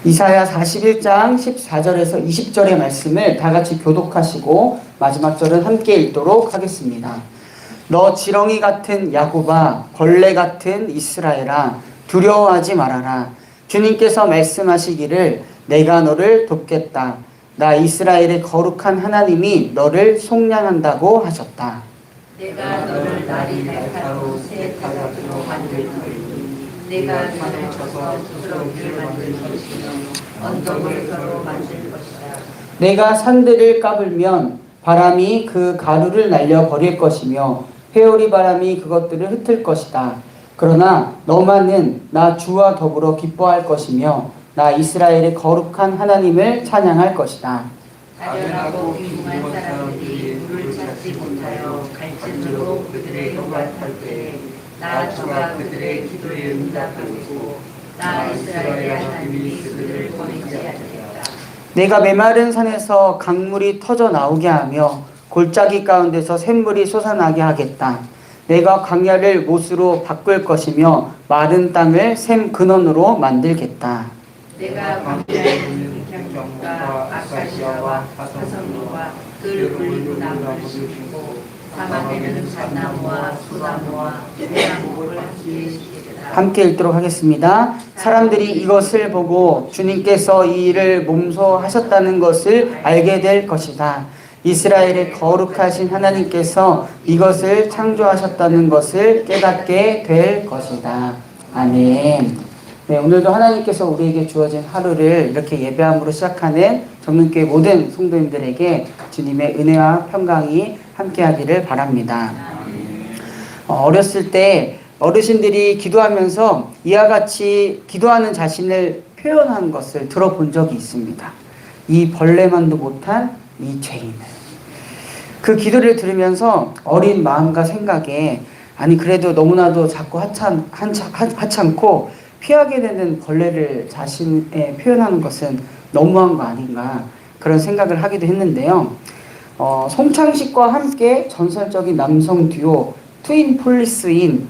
이사야 41장 14절에서 20절의 말씀을 다 같이 교독하시고 마지막 절은 함께 읽도록 하겠습니다. 너 지렁이 같은 야곱아, 벌레 같은 이스라엘아, 두려워하지 말아라. 주님께서 말씀하시기를 내가 너를 돕겠다. 나 이스라엘의 거룩한 하나님이 너를 속량한다고 하셨다. 내가 너를 날이 날카로운 새 타작으로 만들 터이니 내가 산을 쳐서 부드럽게 만들 것이며 언덕을 서로 만들 것이다. 내가 산들을 까불면 바람이 그 가루를 날려 버릴 것이며 회오리 바람이 그것들을 흩을 것이다. 그러나 너만은 나 주와 더불어 기뻐할 것이며 나 이스라엘의 거룩한 하나님을 찬양할 것이다. 아련하고 귀중한 사람들이 물을 찾지 못하여 갈증으로 그들의 요구할 때에 나 주가 그들의 기도에 응답하겠고 나 이스라엘의 하나님이 그들을 버리지 않겠다. 내가 메마른 산에서 강물이 터져 나오게 하며 골짜기 가운데서 샘물이 솟아나게 하겠다. 내가 광야를 못으로 바꿀 것이며 마른 땅을 샘 근원으로 만들겠다. 내가 광야에 있는 평경과 아카시아와 화성루와 들 굴린 나무를 심고 사막에는 잣나무와 소나무와 회양목을 함께 심겠다. 함께 읽도록 하겠습니다. 사람들이 이것을 보고 주님께서 이 일을 몸소 하셨다는 것을 알게 될 것이다. 이스라엘의 거룩하신 하나님께서 이것을 창조하셨다는 것을 깨닫게 될 것이다. 아멘. 네, 오늘도 하나님께서 우리에게 주어진 하루를 이렇게 예배함으로 시작하는 정릉교회 모든 성도님들에게 주님의 은혜와 평강이 함께하기를 바랍니다. 어렸을 때 어르신들이 기도하면서 이와 같이 기도하는 자신을 표현한 것을 들어본 적이 있습니다. 이 벌레만도 못한 이 죄인을. 그 기도를 들으면서 어린 마음과 생각에 아니 그래도 너무나도 자꾸 하찮고 피하게 되는 벌레를 자신에 표현하는 것은 너무한 거 아닌가 그런 생각을 하기도 했는데요. 송창식과 함께 전설적인 남성 듀오 트윈 폴리스인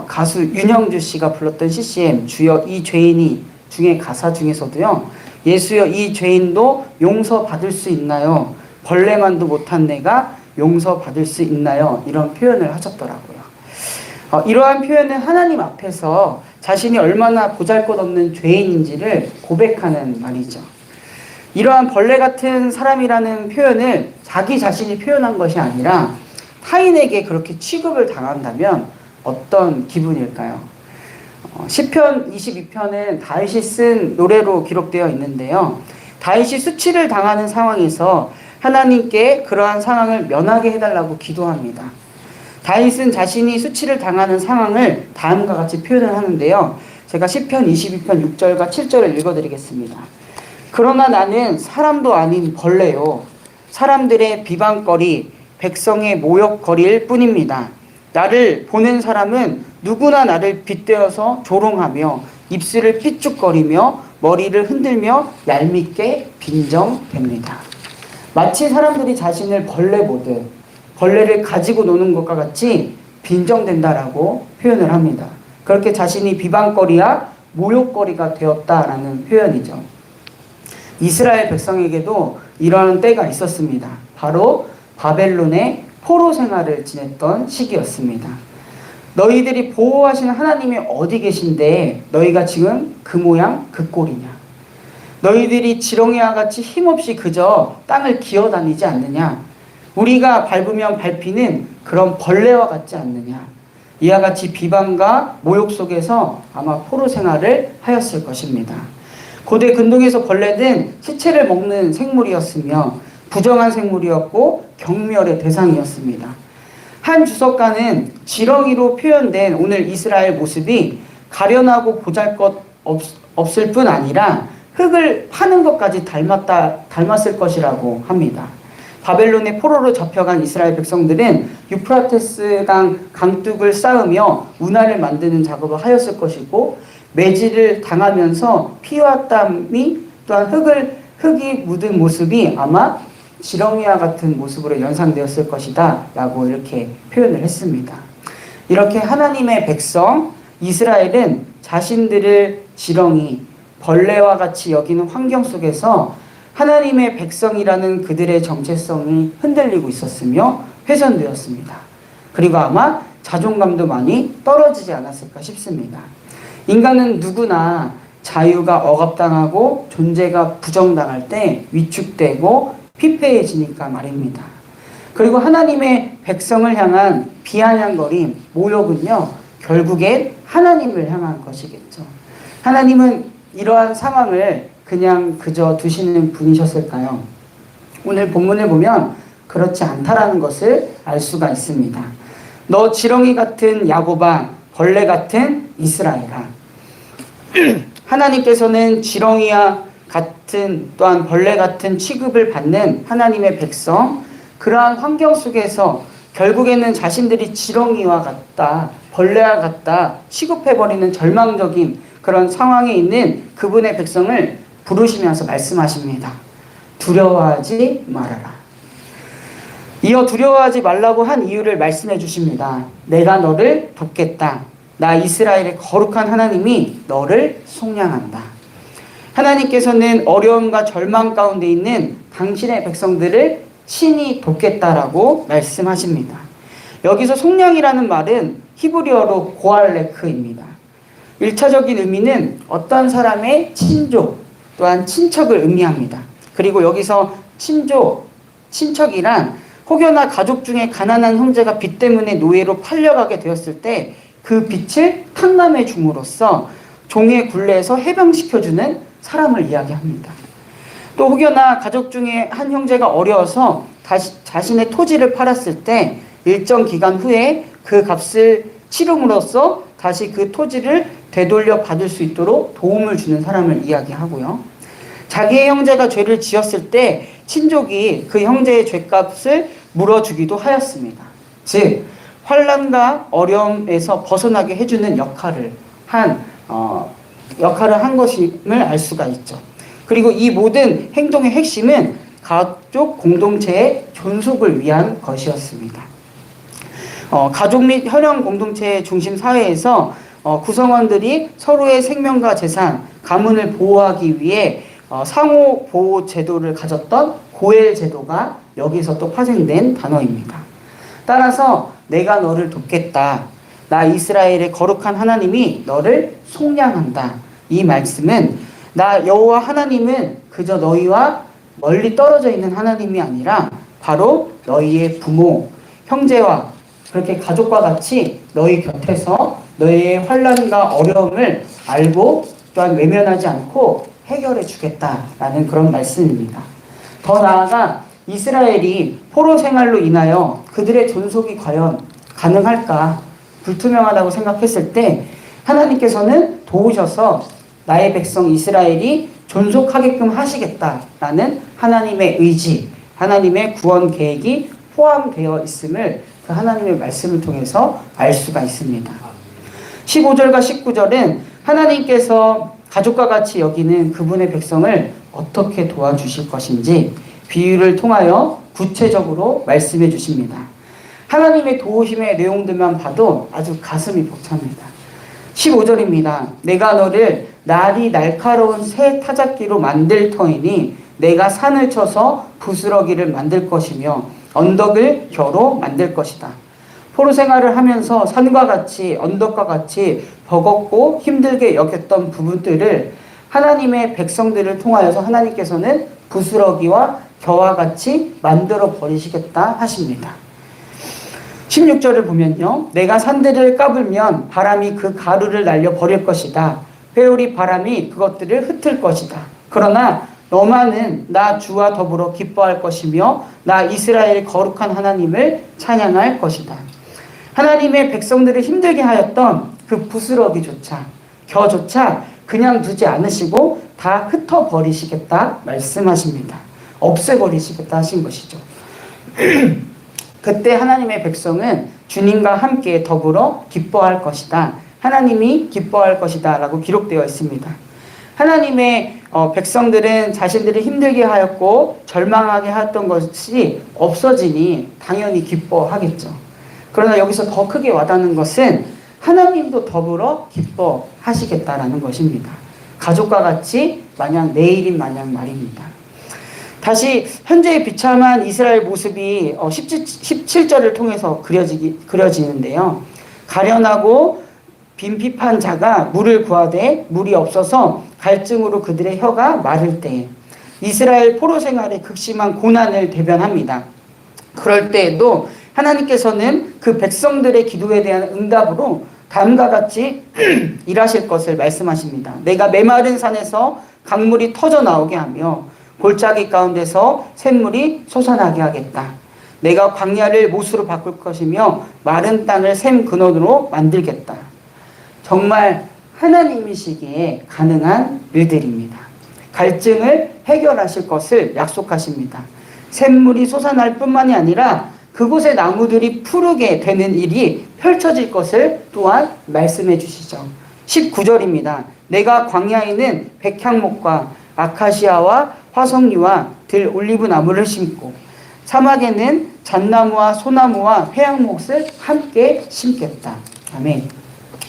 가수 윤형주 씨가 불렀던 CCM 주여 이 죄인이 중에 가사 중에서도요. 예수여 이 죄인도 용서받을 수 있나요? 벌레만도 못한 내가 용서받을 수 있나요? 이런 표현을 하셨더라고요. 이러한 표현은 하나님 앞에서 자신이 얼마나 보잘것없는 죄인인지를 고백하는 말이죠. 이러한 벌레 같은 사람이라는 표현을 자기 자신이 표현한 것이 아니라 타인에게 그렇게 취급을 당한다면 어떤 기분일까요? 시편 22편은 다윗이 쓴 노래로 기록되어 있는데요. 다윗이 수치를 당하는 상황에서 하나님께 그러한 상황을 면하게 해달라고 기도합니다. 다윗은 자신이 수치를 당하는 상황을 다음과 같이 표현을 하는데요. 제가 시편 22편 6절과 7절을 읽어드리겠습니다. 그러나 나는 사람도 아닌 벌레요. 사람들의 비방거리, 백성의 모욕거리일 뿐입니다. 나를 보는 사람은 누구나 나를 빗대어서 조롱하며 입술을 삐죽거리며 머리를 흔들며 얄밉게 빈정댑니다. 마치 사람들이 자신을 벌레 보듯 벌레를 가지고 노는 것과 같이 빈정된다라고 표현을 합니다. 그렇게 자신이 비방거리야 모욕거리가 되었다라는 표현이죠. 이스라엘 백성에게도 이러한 때가 있었습니다. 바로 바벨론의 포로 생활을 지냈던 시기였습니다. 너희들이 보호하시는 하나님이 어디 계신데 너희가 지금 그 모양 그 꼴이냐? 너희들이 지렁이와 같이 힘없이 그저 땅을 기어다니지 않느냐? 우리가 밟으면 밟히는 그런 벌레와 같지 않느냐? 이와 같이 비방과 모욕 속에서 아마 포로 생활을 하였을 것입니다. 고대 근동에서 벌레는 시체를 먹는 생물이었으며 부정한 생물이었고 경멸의 대상이었습니다. 한 주석가는 지렁이로 표현된 오늘 이스라엘 모습이 가련하고 보잘것 없을 뿐 아니라 흙을 파는 것까지 닮았을 것이라고 합니다. 바벨론의 포로로 잡혀간 이스라엘 백성들은 유프라테스강 강둑을 쌓으며 운하를 만드는 작업을 하였을 것이고 매질을 당하면서 피와 땀이 또한 흙이 묻은 모습이 아마 지렁이와 같은 모습으로 연상되었을 것이다 라고 이렇게 표현을 했습니다. 이렇게 하나님의 백성 이스라엘은 자신들을 지렁이 벌레와 같이 여기는 환경 속에서 하나님의 백성이라는 그들의 정체성이 흔들리고 있었으며 훼손되었습니다. 그리고 아마 자존감도 많이 떨어지지 않았을까 싶습니다. 인간은 누구나 자유가 억압당하고 존재가 부정당할 때 위축되고 피폐해지니까 말입니다. 그리고 하나님의 백성을 향한 비아냥거림, 모욕은요, 결국엔 하나님을 향한 것이겠죠. 하나님은 이러한 상황을 그냥 그저 두시는 분이셨을까요? 오늘 본문을 보면 그렇지 않다라는 것을 알 수가 있습니다. 너 지렁이 같은 야곱아, 벌레 같은 이스라엘아. 하나님께서는 지렁이와 같은 또한 벌레 같은 취급을 받는 하나님의 백성, 그러한 환경 속에서 결국에는 자신들이 지렁이와 같다, 벌레와 같다 취급해버리는 절망적인 그런 상황에 있는 그분의 백성을 부르시면서 말씀하십니다. 두려워하지 말아라. 이어 두려워하지 말라고 한 이유를 말씀해 주십니다. 내가 너를 돕겠다. 나 이스라엘의 거룩한 하나님이 너를 속량한다. 하나님께서는 어려움과 절망 가운데 있는 당신의 백성들을 친히 돕겠다라고 말씀하십니다. 여기서 속량이라는 말은 히브리어로 고알레크입니다. 1차적인 의미는 어떤 사람의 친족 또한 친척을 의미합니다. 그리고 여기서 친척이란 혹여나 가족 중에 가난한 형제가 빚 때문에 노예로 팔려가게 되었을 때 그 빚을 탕감해 줌으로써 종의 굴레에서 해방시켜주는 사람을 이야기합니다. 또 혹여나 가족 중에 한 형제가 어려워서 자신의 토지를 팔았을 때 일정 기간 후에 그 값을 치름으로써 다시 그 토지를 되돌려 받을 수 있도록 도움을 주는 사람을 이야기하고요. 자기의 형제가 죄를 지었을 때 친족이 그 형제의 죄값을 물어주기도 하였습니다. 즉 환난과 어려움에서 벗어나게 해주는 역할을 한 것임을 알 수가 있죠. 그리고 이 모든 행동의 핵심은 가족 공동체의 존속을 위한 것이었습니다. 가족 및 혈연 공동체의 중심 사회에서 구성원들이 서로의 생명과 재산, 가문을 보호하기 위해 상호 보호 제도를 가졌던 고엘 제도가 여기서 또 파생된 단어입니다. 따라서 내가 너를 돕겠다. 나 이스라엘의 거룩한 하나님이 너를 속량한다. 이 말씀은 나 여호와 하나님은 그저 너희와 멀리 떨어져 있는 하나님이 아니라 바로 너희의 부모, 형제와 그렇게 가족과 같이 너희 곁에서 너희의 환난과 어려움을 알고 또한 외면하지 않고 해결해 주겠다라는 그런 말씀입니다. 더 나아가 이스라엘이 포로 생활로 인하여 그들의 존속이 과연 가능할까 불투명하다고 생각했을 때 하나님께서는 도우셔서 나의 백성 이스라엘이 존속하게끔 하시겠다라는 하나님의 의지, 하나님의 구원 계획이 포함되어 있음을 그 하나님의 말씀을 통해서 알 수가 있습니다. 15절과 19절은 하나님께서 가족과 같이 여기는 그분의 백성을 어떻게 도와주실 것인지 비유를 통하여 구체적으로 말씀해 주십니다. 하나님의 도우심의 내용들만 봐도 아주 가슴이 벅찹니다. 15절입니다. 내가 너를 날이 날카로운 새 타작기로 만들 터이니 내가 산을 쳐서 부스러기를 만들 것이며 언덕을 겨로 만들 것이다. 포로 생활을 하면서 산과 같이 언덕과 같이 버겁고 힘들게 여겼던 부분들을 하나님의 백성들을 통하여서 하나님께서는 부스러기와 겨와 같이 만들어 버리시겠다 하십니다. 16절을 보면요. 내가 산들을 까불면 바람이 그 가루를 날려 버릴 것이다. 회오리 바람이 그것들을 흩을 것이다. 그러나 너만은 나 주와 더불어 기뻐할 것이며 나 이스라엘의 거룩한 하나님을 찬양할 것이다. 하나님의 백성들을 힘들게 하였던 그 부스러기조차 겨조차 그냥 두지 않으시고 다 흩어버리시겠다 말씀하십니다. 없애버리시겠다 하신 것이죠. 그때 하나님의 백성은 주님과 함께 더불어 기뻐할 것이다. 하나님이 기뻐할 것이다 라고 기록되어 있습니다. 하나님의 백성들은 자신들을 힘들게 하였고 절망하게 하였던 것이 없어지니 당연히 기뻐하겠죠. 그러나 여기서 더 크게 와닿는 것은 하나님도 더불어 기뻐하시겠다라는 것입니다. 가족과 같이 마냥 내일인 마냥 말입니다. 다시 현재의 비참한 이스라엘 모습이 17절을 통해서 그려지는데요. 가련하고 빈핍한 자가 물을 구하되 물이 없어서 갈증으로 그들의 혀가 마를 때 이스라엘 포로 생활의 극심한 고난을 대변합니다. 그럴 때에도 하나님께서는 그 백성들의 기도에 대한 응답으로 다음과 같이 일하실 것을 말씀하십니다. 내가 메마른 산에서 강물이 터져 나오게 하며 골짜기 가운데서 샘물이 솟아나게 하겠다. 내가 광야를 못으로 바꿀 것이며 마른 땅을 샘 근원으로 만들겠다. 정말 하나님이시기에 가능한 일들입니다. 갈증을 해결하실 것을 약속하십니다. 샘물이 솟아날 뿐만이 아니라 그곳의 나무들이 푸르게 되는 일이 펼쳐질 것을 또한 말씀해 주시죠. 19절입니다. 내가 광야에는 백향목과 아카시아와 화석류와 들 올리브 나무를 심고 사막에는 잣나무와 소나무와 회양목을 함께 심겠다. 아멘.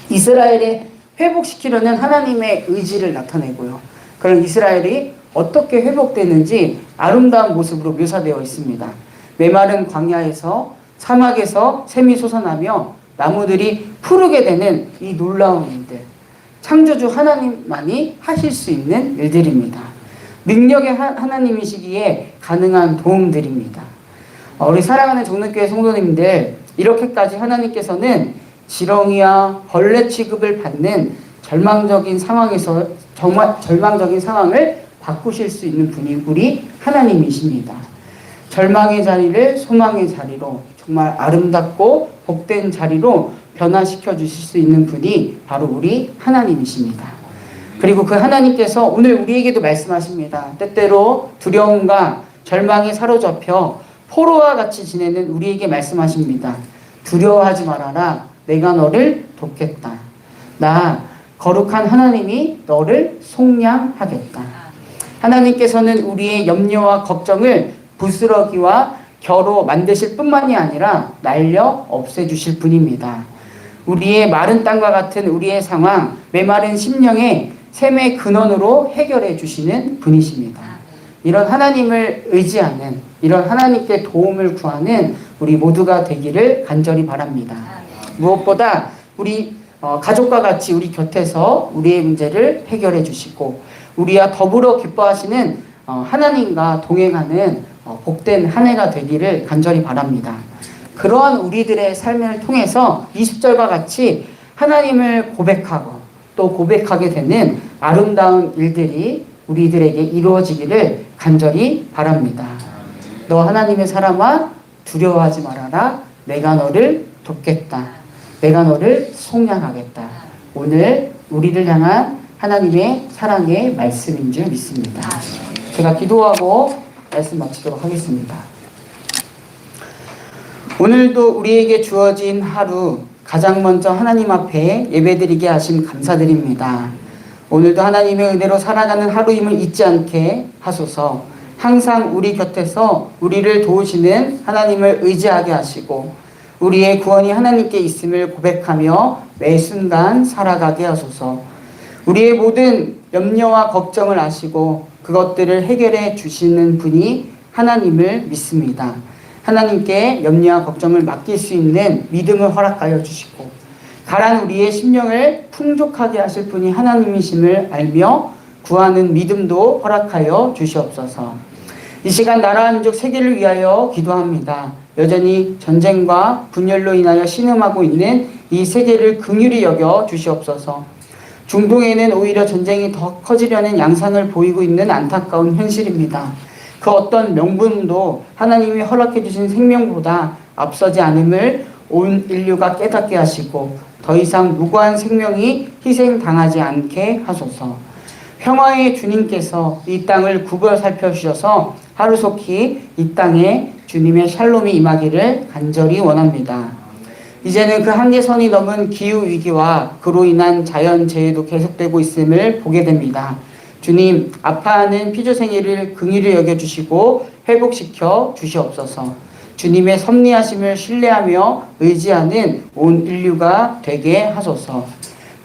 이스라엘에 회복시키려는 하나님의 의지를 나타내고요. 그런 이스라엘이 어떻게 회복되는지 아름다운 모습으로 묘사되어 있습니다. 메마른 광야에서 사막에서 샘이 솟아나며 나무들이 푸르게 되는 이 놀라운 일들. 창조주 하나님만이 하실 수 있는 일들입니다. 능력의 하나님이시기에 가능한 도움들입니다. 우리 사랑하는 정릉교회 성도님들, 이렇게까지 하나님께서는 지렁이와 벌레 취급을 받는 절망적인 상황에서 정말 절망적인 상황을 바꾸실 수 있는 분이 우리 하나님이십니다. 절망의 자리를 소망의 자리로, 정말 아름답고 복된 자리로 변화시켜 주실 수 있는 분이 바로 우리 하나님이십니다. 그리고 그 하나님께서 오늘 우리에게도 말씀하십니다. 때때로 두려움과 절망에 사로잡혀 포로와 같이 지내는 우리에게 말씀하십니다. 두려워하지 말아라. 내가 너를 돕겠다. 나 거룩한 하나님이 너를 속량하겠다. 하나님께서는 우리의 염려와 걱정을 부스러기와 겨로 만드실 뿐만이 아니라 날려 없애주실 분입니다. 우리의 마른 땅과 같은 우리의 상황, 메마른 심령에 샘의 근원으로 해결해 주시는 분이십니다. 이런 하나님을 의지하는, 이런 하나님께 도움을 구하는 우리 모두가 되기를 간절히 바랍니다. 무엇보다 우리 가족과 같이 우리 곁에서 우리의 문제를 해결해 주시고 우리와 더불어 기뻐하시는 하나님과 동행하는 복된 한 해가 되기를 간절히 바랍니다. 그러한 우리들의 삶을 통해서 20절과 같이 하나님을 고백하고 또 고백하게 되는 아름다운 일들이 우리들에게 이루어지기를 간절히 바랍니다. 너 하나님의 사람아 두려워하지 말아라. 내가 너를 돕겠다. 내가 너를 속량하겠다. 오늘 우리를 향한 하나님의 사랑의 말씀인 줄 믿습니다. 제가 기도하고 말씀 마치도록 하겠습니다. 오늘도 우리에게 주어진 하루 가장 먼저 하나님 앞에 예배드리게 하심 감사드립니다. 오늘도 하나님의 은혜로 살아가는 하루임을 잊지 않게 하소서. 항상 우리 곁에서 우리를 도우시는 하나님을 의지하게 하시고 우리의 구원이 하나님께 있음을 고백하며 매 순간 살아가게 하소서. 우리의 모든 염려와 걱정을 아시고 그것들을 해결해 주시는 분이 하나님을 믿습니다. 하나님께 염려와 걱정을 맡길 수 있는 믿음을 허락하여 주시고 가란 우리의 심령을 풍족하게 하실 분이 하나님이심을 알며 구하는 믿음도 허락하여 주시옵소서. 이 시간 나라와 민족 세계를 위하여 기도합니다. 여전히 전쟁과 분열로 인하여 신음하고 있는 이 세계를 긍휼히 여겨 주시옵소서. 중동에는 오히려 전쟁이 더 커지려는 양상을 보이고 있는 안타까운 현실입니다. 그 어떤 명분도 하나님이 허락해 주신 생명보다 앞서지 않음을 온 인류가 깨닫게 하시고 더 이상 무고한 생명이 희생당하지 않게 하소서. 평화의 주님께서 이 땅을 굽어 살펴주셔서 하루속히 이 땅에 주님의 샬롬이 임하기를 간절히 원합니다. 이제는 그 한계선이 넘은 기후위기와 그로 인한 자연재해도 계속되고 있음을 보게 됩니다. 주님, 아파하는 피조생애를 긍휼히 여겨주시고 회복시켜 주시옵소서. 주님의 섭리하심을 신뢰하며 의지하는 온 인류가 되게 하소서.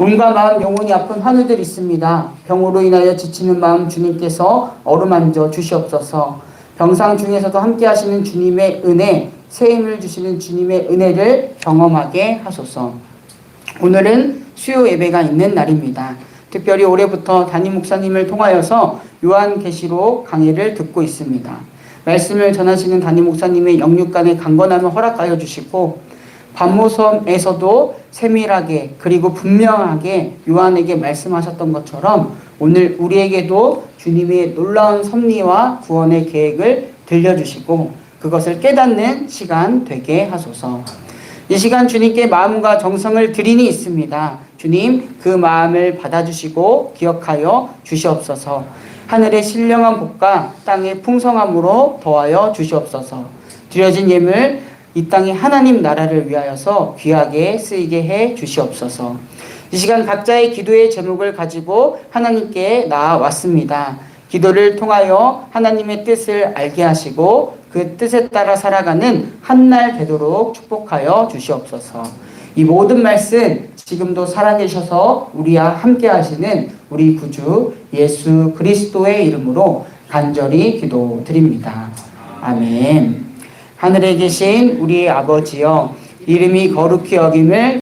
몸과 마음, 영혼이 아픈 환우들 있습니다. 병으로 인하여 지치는 마음 주님께서 어루만져 주시옵소서. 병상 중에서도 함께 하시는 주님의 은혜, 새 힘을 주시는 주님의 은혜를 경험하게 하소서. 오늘은 수요 예배가 있는 날입니다. 특별히 올해부터 담임 목사님을 통하여서 요한계시록 강의를 듣고 있습니다. 말씀을 전하시는 담임 목사님의 영육간의 강건함을 허락하여 주시고 반모섬에서도 세밀하게 그리고 분명하게 요한에게 말씀하셨던 것처럼 오늘 우리에게도 주님의 놀라운 섭리와 구원의 계획을 들려주시고 그것을 깨닫는 시간 되게 하소서. 이 시간 주님께 마음과 정성을 드리니 있습니다. 주님 그 마음을 받아주시고 기억하여 주시옵소서. 하늘의 신령한 복과 땅의 풍성함으로 더하여 주시옵소서. 드려진 예물 이 땅의 하나님 나라를 위하여서 귀하게 쓰이게 해 주시옵소서. 이 시간 각자의 기도의 제목을 가지고 하나님께 나아왔습니다. 기도를 통하여 하나님의 뜻을 알게 하시고 그 뜻에 따라 살아가는 한날 되도록 축복하여 주시옵소서. 이 모든 말씀 지금도 살아계셔서 우리와 함께 하시는 우리 구주 예수 그리스도의 이름으로 간절히 기도드립니다. 아멘. 하늘에 계신 우리 아버지여, 이름이 거룩히 여김을